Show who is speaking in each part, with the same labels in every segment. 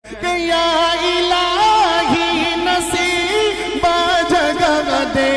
Speaker 1: کہ یا الہی نصیب جگہ دے۔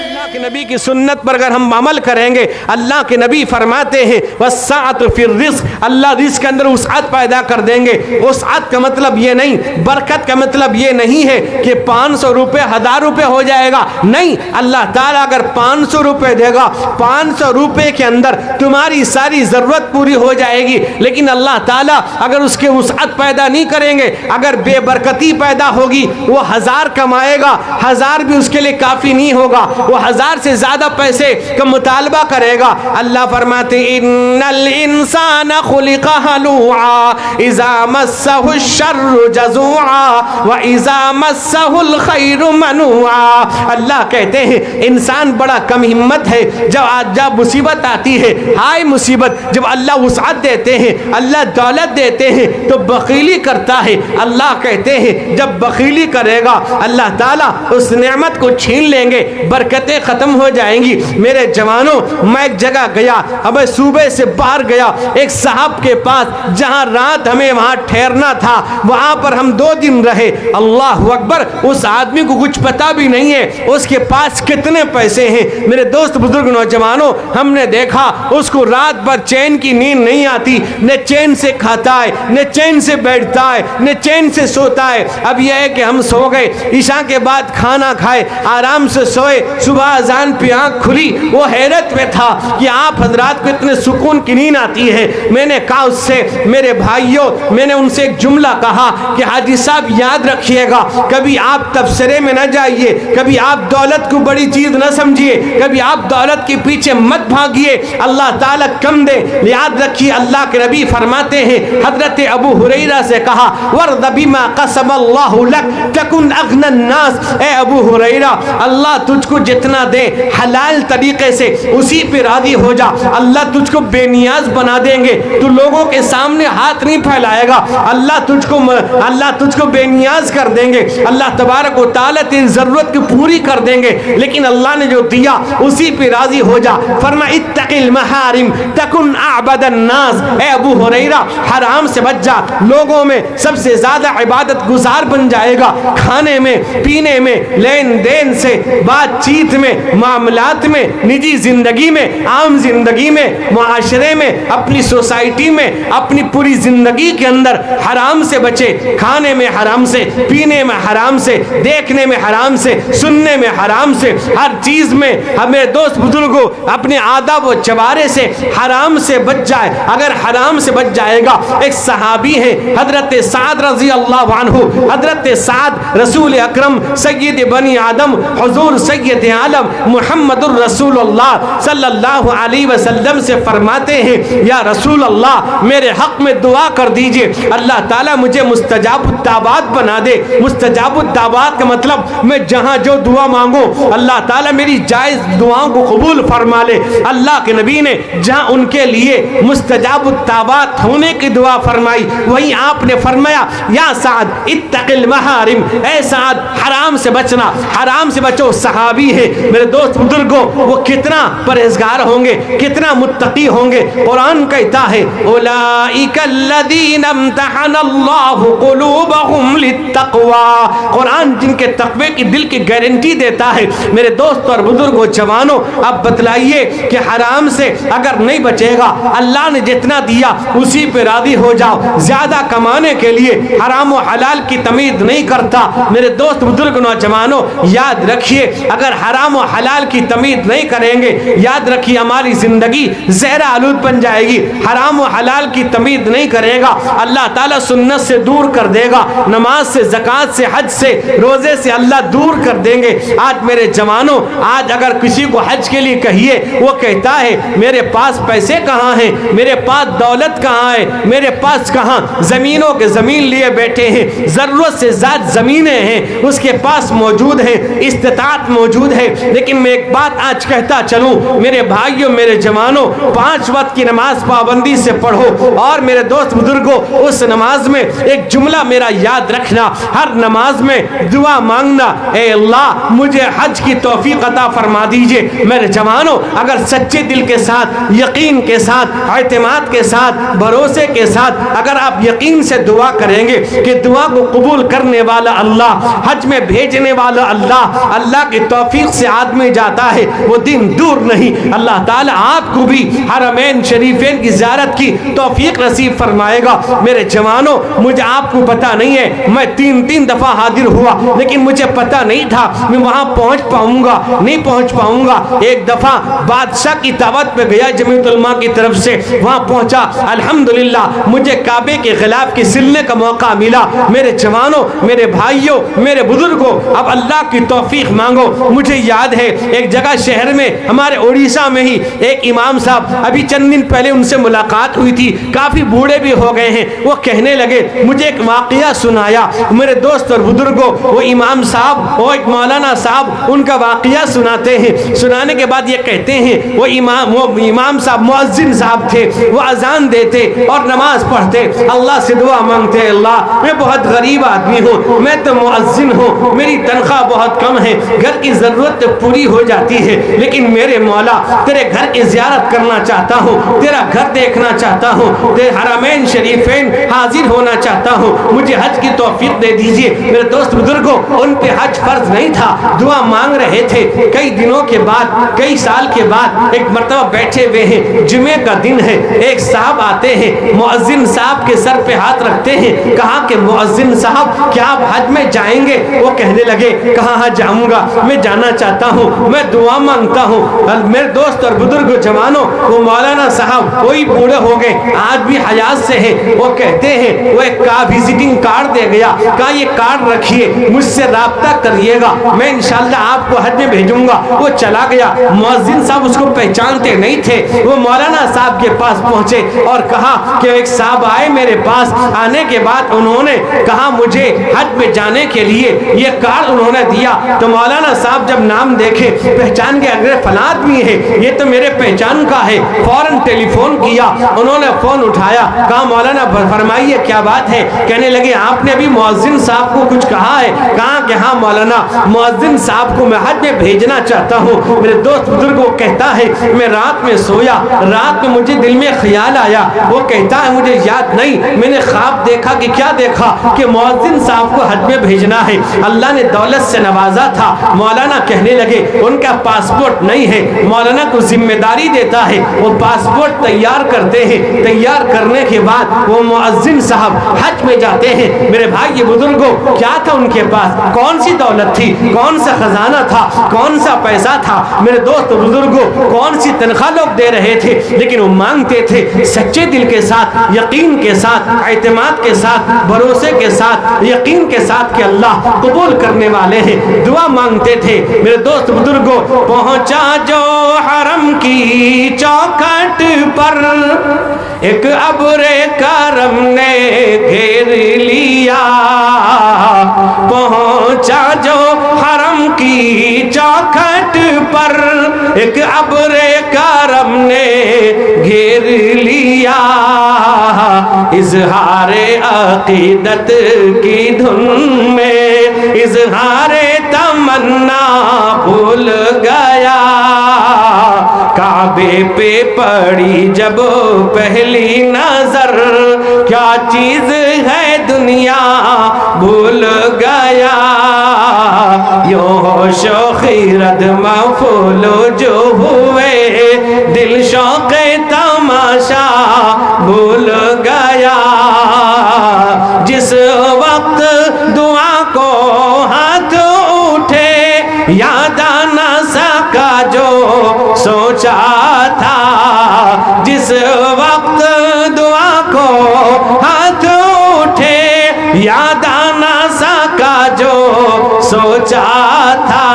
Speaker 2: اللہ کے نبی کی سنت پر اگر ہم عمل کریں گے، اللہ کے نبی فرماتے ہیں وَالسَّعَةُ فِي الرِّزْقِ، اللہ رزق کے اندر وسعت پیدا کر دیں گے۔ وسعت کا مطلب یہ نہیں، برکت کا مطلب یہ نہیں ہے کہ 500 روپے 1000 روپے ہو جائے گا، نہیں۔ اللہ تعالیٰ اگر 500 روپے دے گا، 500 روپے کے اندر تمہاری ساری ضرورت پوری ہو جائے گی، لیکن اللہ تعالیٰ اگر اس کے وسعت پیدا نہیں کریں گے، اگر بے برکتی پیدا ہوگی، وہ 1000 کمائے گا، 1000 بھی اس کے لیے کافی نہیں ہوگا، وہ 1000 سے زیادہ پیسے کا مطالبہ کرے گا۔ اللہ فرماتے ان الانسان خلق ہلوعا اذا مسہ الشر جزوعا واذا مسہ الخیر منوعا۔ اللہ کہتے ہیں انسان بڑا کم ہمت ہے، جب مصیبت آتی ہے، ہائے مصیبت، جب اللہ وسعت دیتے ہیں، اللہ دولت دیتے ہیں تو بخیلی کرتا ہے۔ اللہ کہتے ہیں جب بخیلی کرے گا اللہ تعالیٰ اس نعمت کو چھین لیں گے، برکتیں ختم ہو جائیں گی۔ میرے جوانوں، میں ایک جگہ گیا، اب صوبے سے باہر گیا، ایک صاحب کے پاس جہاں رات ہمیں وہاں ٹھہرنا تھا، وہاں پر ہم 2 دن رہے۔ اللہ اکبر، اس آدمی کو کچھ پتا بھی نہیں ہے اس کے پاس کتنے پیسے ہیں۔ میرے دوست بزرگ نوجوانوں، ہم نے دیکھا اس کو رات بھر چین کی نیند نہیں آتی، نہ چین سے کھاتا ہے، نہ چین سے بیٹھتا ہے، نہ چین سے سوتا ہے۔ اب یہ ہے کہ ہم سو گئے، عشاء کے بعد کھانا کھائے، آرام سے سوئے، صبح اذان پہ آنکھ کھلی، وہ حیرت میں تھا کہ آپ حضرات کو اتنے سکون کی نیند آتی ہے۔ میں نے کہا اس سے، میرے بھائیوں، میں نے ان سے ایک جملہ کہا کہ حاجی صاحب یاد رکھیے گا، کبھی آپ تبصرے میں نہ جائیے، کبھی آپ دولت کو بڑی چیز نہ سمجھیے، کبھی آپ دولت کے پیچھے مت بھاگیے، اللہ تعالیٰ کم دے۔ یاد رکھیے اللہ کے نبی فرماتے ہیں، حضرت ابو ہریرہ سے کہا وَرْضَ بِمَا قَسَمَ اللَّهُ لَكَ تَكُنْ أَغْنَى النَّاسِ، اے ابو ہریرہ، اللہ تجھ کو جتنا دے حلال طریقے سے اسی پہ راضی ہو جا، اللہ تجھ کو بے نیاز بنا دیں گے، تو لوگوں کے سامنے ہاتھ نہیں پھیلائے گا، اللہ تجھ کو بے نیاز کر دیں گے، اللہ تبارک و تعالیٰ تیری ضرورت کو پوری کر دیں گے، لیکن اللہ نے جو دیا اسی پہ راضی ہو جا۔ فرما اتق المحارم تکن اعبد الناس، اے ابو ہریرہ حرام سے بچ جا، لوگوں میں سب سے زیادہ عبادت گزار بن جائے گا، کھانے میں، پینے میں، لین دین سے، بات چیت میں، معاملات میں، نجی زندگی میں، عام زندگی میں، معاشرے میں، اپنی سوسائٹی میں، اپنی پوری زندگی کے اندر حرام سے بچے، کھانے میں حرام سے، پینے میں حرام سے، دیکھنے میں حرام سے، سننے میں حرام سے، ہر چیز میں ہمیں دوست بزرگوں اپنے آداب و چوارے سے حرام سے بچ جائے۔ اگر حرام سے بچ جائے گا، ایک صحابی ہے حضرت سعد رضی اللہ عنہ، حضرت سعد رسول اکرم سید بنی آدم حضور سید عالم محمد الرسول اللہ صلی اللہ علیہ وسلم سے فرماتے ہیں یا رسول اللہ میرے حق میں دعا کر دیجئے، اللہ تعالیٰ مجھے مستجاب الدعوات بنا دے۔ مستجاب الدعوات کا مطلب میں جہاں جو دعا مانگوں اللہ تعالیٰ میری جائز دعاؤں کو قبول فرما لے۔ اللہ کے نبی نے جہاں ان کے لیے مستجاب الدعوات ہونے کی دعا فرمائی، وہیں آپ نے فرمایا یا سعد اتق المحارم، اے سعد حرام سے بچنا، حرام سے بچو۔ صحابی ہے میرے دوست بزرگوں، وہ کتنا پرہیزگار ہوں گے، کتنا متقی ہوں گے۔ قرآن کہتا ہے اولئک الذین امتحن اللہ قلوبہم للتقوی، قرآن جن کے تقوی کی دل کی گارنٹی دیتا ہے۔ میرے دوست اور بزرگوں جوانوں، اب بتلائیے کہ حرام سے اگر نہیں بچے گا، اللہ نے جتنا دیا اسی پہ راضی ہو جاؤ۔ زیادہ کمانے کے لیے حرام و حلال کی تمیز نہیں کرتا۔ میرے دوست بزرگ نوجوانوں یاد رکھیے، اگر حرام و حلال کی تمیز نہیں کریں گے، یاد رکھیے ہماری زندگی زہر آلود بن جائے گی۔ حرام و حلال کی تمیز نہیں کرے گا، اللہ تعالیٰ سنت سے دور کر دے گا، نماز سے، زکوٰۃ سے، حج سے، روزے سے اللہ دور کر دیں گے۔ آج میرے جوانوں، آج اگر کسی کو حج کے لیے کہیے، وہ کہتا ہے میرے پاس پیسے کہاں ہیں، میرے پاس دولت کہاں ہے، میرے پاس کہاں، زمینوں کے زمین لیے بیٹھے ہیں، ضرورت سے زیادہ زمین سینے ہیں اس کے پاس موجود ہیں، استطاعت موجود ہے. لیکن میں ایک بات آج کہتا چلوں میرے بھائیوں، میرے جوانوں، 5 وقت کی نماز پابندی سے پڑھو. اور میرے دوست بزرگوں، اس نماز میں ایک جملہ میرا یاد رکھنا، ہر نماز میں دعا مانگنا، اے اللہ مجھے حج کی توفیق عطا فرما دیجئے. میرے جوانوں، اگر سچے دل کے ساتھ، یقین کے ساتھ، اعتماد کے ساتھ، بھروسے کے ساتھ اگر آپ یقین سے دعا کریں گے کہ دعا کو قبول کرنے والا اللہ، حج میں بھیجنے والا اللہ، اللہ کی توفیق سے آدمی جاتا ہے، وہ دن دور نہیں. اللہ تعالیٰ آپ کو بھی حرمین شریفین کی زیارت کی توفیق نصیب فرمائے گا. میرے جوانوں، مجھے آپ کو پتہ نہیں ہے، میں 3 دفعہ حاضر ہوا لیکن مجھے پتہ نہیں تھا میں وہاں پہنچ پاؤں گا نہیں پہنچ پاؤں گا. ایک دفعہ بادشاہ کی دعوت پہ گیا جمعیت علماء کی طرف سے، وہاں پہنچا، الحمدللہ مجھے کعبے کے غلاف کی سلنے کا موقع ملا. میرے جوانوں، میرے بھائیوں، میرے بزرگوں، اب اللہ کی توفیق مانگو. مجھے یاد ہے ایک جگہ شہر میں ہمارے اڑیسہ میں ہی ایک امام صاحب، ابھی چند دن پہلے ان سے ملاقات ہوئی تھی، کافی بوڑھے بھی ہو گئے ہیں. وہ کہنے لگے، مجھے ایک واقعہ سنایا. میرے دوست اور بزرگوں، وہ امام صاحب، وہ ایک مولانا صاحب ان کا واقعہ سناتے ہیں. سنانے کے بعد یہ کہتے ہیں وہ امام صاحب مؤذن صاحب تھے، وہ اذان دیتے اور نماز پڑھتے، اللہ سے دعا مانگتے، اللہ میں بہت غریب آدمی ہوں، میں تو مؤذن ہوں، میری تنخواہ بہت کم ہے، گھر کی ضرورت پوری ہو جاتی ہے، لیکن میرے مولا تیرے گھر کی زیارت کرنا چاہتا ہوں، تیرا گھر دیکھنا چاہتا ہوں، تیرے حرمین شریفین حاضر ہونا چاہتا ہوں، مجھے حج کی توفیق دے دیجئے. میرے دوست بزرگوں، ان پہ حج فرض نہیں تھا، دعا مانگ رہے تھے. کئی دنوں کے بعد، کئی سال کے بعد ایک مرتبہ بیٹھے ہوئے ہیں، جمعے کا دن ہے، ایک صاحب آتے ہیں، مؤذن صاحب کے سر پہ ہاتھ رکھتے ہیں. کہا کہ مؤذن صاحب کیا آپ حج میں جائیں گے؟ وہ کہنے لگے، کہاں ہاں جاؤں گا، میں جانا چاہتا ہوں، میں دعا مانگتا ہوں. میرے دوست اور بزرگ جوانوں، وہ مولانا صاحب وہی بوڑھے ہو گئے، آج بھی حیات سے ہیں. وہ کہتے ہیں وہ ایک وزٹنگ کارڈ دے گیا، کہا یہ کارڈ رکھیے، مجھ سے رابطہ کریے گا، میں انشاءاللہ آپ کو حج میں بھیجوں گا. وہ چلا گیا. مؤذن صاحب اس کو پہچانتے نہیں تھے. وہ مولانا صاحب کے پاس پہنچے اور کہا کہ ایک صاحب آئے میرے پاس. آنے کے بعد انہوں نے کہا مجھے حج میں جانے کے لیے یہ کارڈ انہوں نے دیا. تو مولانا صاحب جب نام دیکھے پہچان کے، اگر فلاں آدمی ہے، یہ تو میرے پہچان کا ہے. فوراً ٹیلی فون کیا، انہوں نے فون اٹھایا، کہا مولانا فرمائیے کیا بات ہے؟ کہنے لگے آپ نے ابھی مؤذن صاحب کو کچھ کہا ہے؟ کہا کہ ہاں مولانا، مؤذن صاحب کو میں حج میں بھیجنا چاہتا ہوں. میرے دوست بزرگ وہ کہتا ہے میں رات میں سویا، رات میں مجھے دل میں خیال آیا. وہ کہتا ہے مجھے یاد نہیں، میں نے خواب دیکھا کہ کیا دیکھا کہ مؤذن صاحب کو حج میں بھیجنا ہے. اللہ نے دولت سے نوازا تھا. مولانا کہنے لگے ان کا پاسپورٹ نہیں ہے. مولانا کو ذمہ داری دیتا ہے، وہ پاسپورٹ تیار کرتے ہیں. تیار کرنے کے بعد وہ مؤذن صاحب حج میں جاتے ہیں. میرے بھائی بزرگوں، کیا تھا ان کے پاس؟ کون سی دولت تھی؟ کون سا خزانہ تھا؟ کون سا پیسہ تھا؟ میرے دوست بزرگوں، کون سی تنخواہ لوگ دے رہے تھے؟ لیکن وہ مانگتے تھے سچے دل کے ساتھ، یقین کے ساتھ، اعتماد کے ساتھ، بھروسے کے ساتھ، یقین کے ساتھ کہ اللہ قبول کرنے والے ہیں. دعا مانگتے تھے. میرے دوست بزرگوں، پہنچا جو حرم کی چوکھٹ پر، ایک ابر کرم نے گھیر لیا. پہنچا جو حرم کی چوکھٹ پر، ایک ابر کرم نے گھیر لیا. اظہار عقیدت کی دھن میں اظہار تمنا بھول گیا. کعبے پہ پڑی جب پہلی نظر، کیا چیز ہے دنیا بھول گیا. یوں ہوش و خیرت مفعول جو ہوئے، دل شوق تماشا بھول گیا. جس وقت دعا کو ہاتھ اٹھے، یاد آنا سکا جو سوچا تھا. جس وقت دعا کو ہاتھ اٹھے، یاد آنا سکا جو سوچا تھا.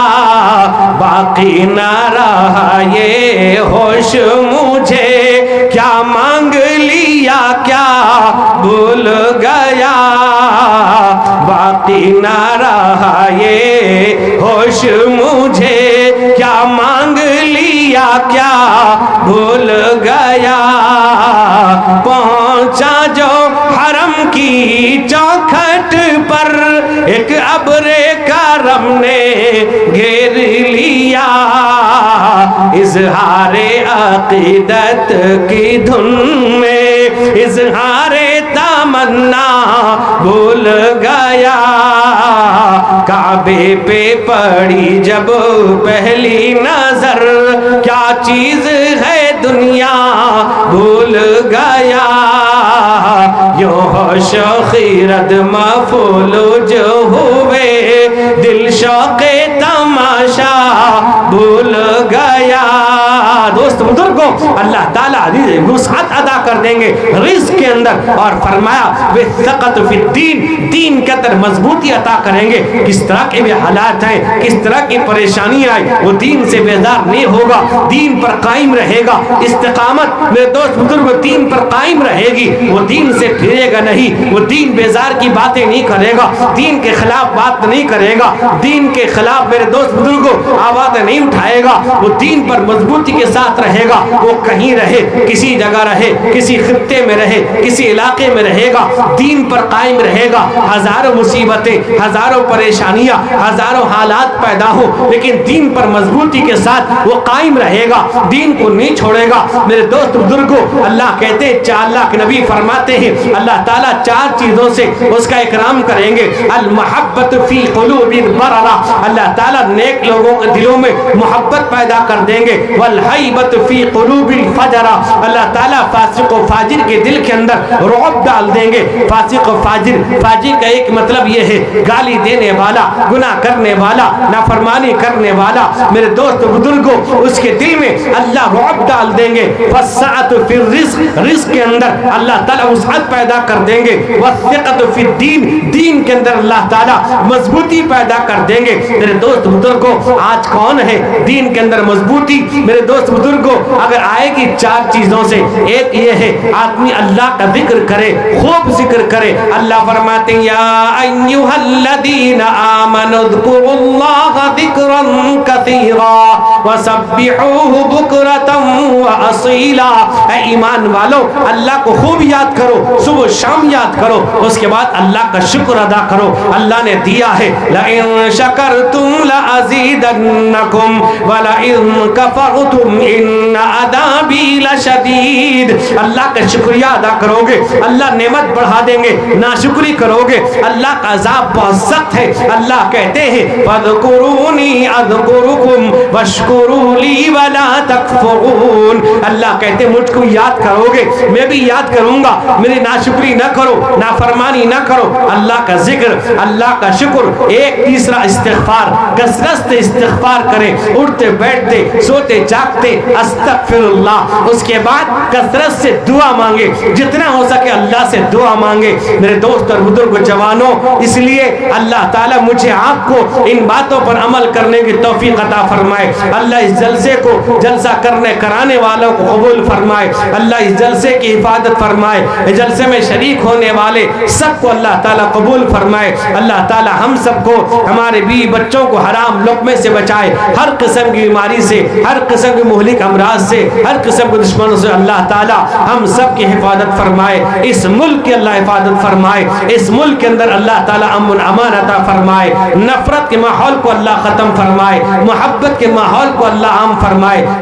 Speaker 2: باقی نہ رہا یہ ہوش مجھے، کیا مانگ لیا کیا بھول گیا. باقی نہ رہا یہ ہوش مجھے، کیا مانگ لیا کیا بھول گیا، پہنچا جو حرم کی چوکھٹ پر ایک ابر کرم نے گھیر لیا، اظہار عقیدت کی دھن میں اظہار تمنا بھول گیا، کعبے پہ پڑی جب پہلی نظر کیا چیز ہے دنیا بھول گیا، یوں ہوش و خیرت مفعول جو ہوئے دل شوق تماشا بھول گیا۔ دوست بزرگوں، اللہ تعالیٰ وسعت ادا کر دیں گے رزق کے اندر، اور فرمایا وثقت فی الدین، دین کے اندر مضبوطی عطا کریں گے۔ کس طرح کے بھی حالات ہیں، کس طرح کی پریشانیاں آئیں، وہ دین سے بیزار نہیں ہوگا، دین پر قائم رہے گا۔ استقامت میرے دوست بزرگ دین پر قائم رہے گی، وہ دین سے پھرے گا نہیں، وہ دین بیزار کی باتیں نہیں کرے گا، دین کے خلاف بات نہیں کرے گا، دین کے خلاف میرے دوست بزرگوں آواز نہیں اٹھائے گا، وہ دین پر مضبوطی کے ساتھ رہے گا۔ وہ کہیں رہے، کسی جگہ رہے، کسی خطے میں رہے، کسی علاقے میں رہے گا، دین پر قائم رہے گا۔ ہزاروں مصیبتیں، ہزاروں پریشانیاں، ہزاروں حالات پیدا ہو، لیکن دین پر مضبوطی کے ساتھ وہ قائم رہے گا، دین کو نہیں چھوڑے گا۔ میرے دوست بزرگوں، اللہ کہتے ہیں، اللہ کے نبی فرماتے ہیں اللہ تعالیٰ چار چیزوں سے اس کا اکرام کریں گے۔ المحبت فی قلوب البررہ، اللہ تعالیٰ نیک لوگوں کے دلوں میں محبت پیدا کر دیں گے۔ والحیبت فی قلوب الفجرہ، اللہ تعالیٰ فاسق و فاجر کے دل کے اندر رعب ڈال دیں گے۔ فاسق و فاجر، فاجر کا ایک مطلب یہ ہے گالی دینے والا، گناہ کرنے والا، نافرمانی کرنے والا۔ میرے دوست بزرگوں، اس کے دل میں اللہ رعب ڈال دیں گے۔ والسعۃ فی الرزق، رزق کے اندر اللہ تعالیٰ وسعت پیدا کر دیں گے۔ والثقۃ فی الدین، دین کے اندر اللہ تعالیٰ مضبوطی پیدا کر دیں گے۔ میرے دوست بزرگوں، آج کون ہے دین کے اندر مضبوطی؟ میرے دوست بزرگوں، اگر آئے گی چار چیزوں سے، ایک یہ ہے آدمی اللہ کا ذکر کرے، خوب ذکر کرے۔ اللہ فرماتے ہیں یا ایھا الذین آمنوا اذکروا اللہ ذکرا کثیرا وسبحوہ بکرۃ واصیلا، اے ایمان والو اللہ کو خوب یاد کرو، صبح شام یاد کرو، اس کے بعد اللہ کا شکر ادا کرو۔ اللہ نے دیا ہے لئن شکرتم لازیدنکم ولئن کفرتم ان عذابی لشدید، اللہ کا شکریہ ادا کرو گے اللہ نعمت بڑھا دیں گے، ناشکری کرو گے اللہ کا عذاب بہت سخت ہے۔ اللہ کہتے ہیں فاذکرونی اذکرکم واشکروا لی ولا تکفرون، اللہ کہتے ہیں مجھ کو یاد کرو گے میں بھی یاد کروں گا، میری ناشکری نہ کرو، نافرمانی نہ کرو۔ اللہ کا ذکر، اللہ کا شکر۔ ایک تیسرا استغفار، کثرت سے استغفار کریں، اٹھتے بیٹھتے سوتے جاگتے استغفر اللہ۔ اس کے بعد کثرت سے دعا مانگے، جتنا ہو سکے اللہ سے دعا مانگے۔ میرے دوست اور بزرگ جوانوں، اس لیے اللہ تعالیٰ مجھے آپ کو ان باتوں پر عمل کرنے کی توفیق عطا فرمائے۔ اللہ اس جلسے کو جلسہ کرنے کرانے والوں کو قبول فرمائے، اللہ اس جلسے کی حفاظت فرمائے، اس جلسے میں شریک ہونے والے سب کو اللہ تعالیٰ قبول فرمائے۔ اللہ تعالیٰ ہم سب کو، ہمارے بیوی بچوں کو حرام لقمے سے بچائے، ہر قسم کی بیماری سے، ہر قسم کی مہلک امراض سے، ہر قسم کے دشمنوں سے اللہ تعالیٰ ہم سب کی حفاظت فرمائے۔ اس ملک کی اللہ حفاظت فرمائے، اس ملک کے اندر اللہ تعالیٰ امن امان عطا فرمائے، نفرت کے ماحول کو اللہ ختم فرمائے، محبت کے ماحول کو اللہ عام فرمائے۔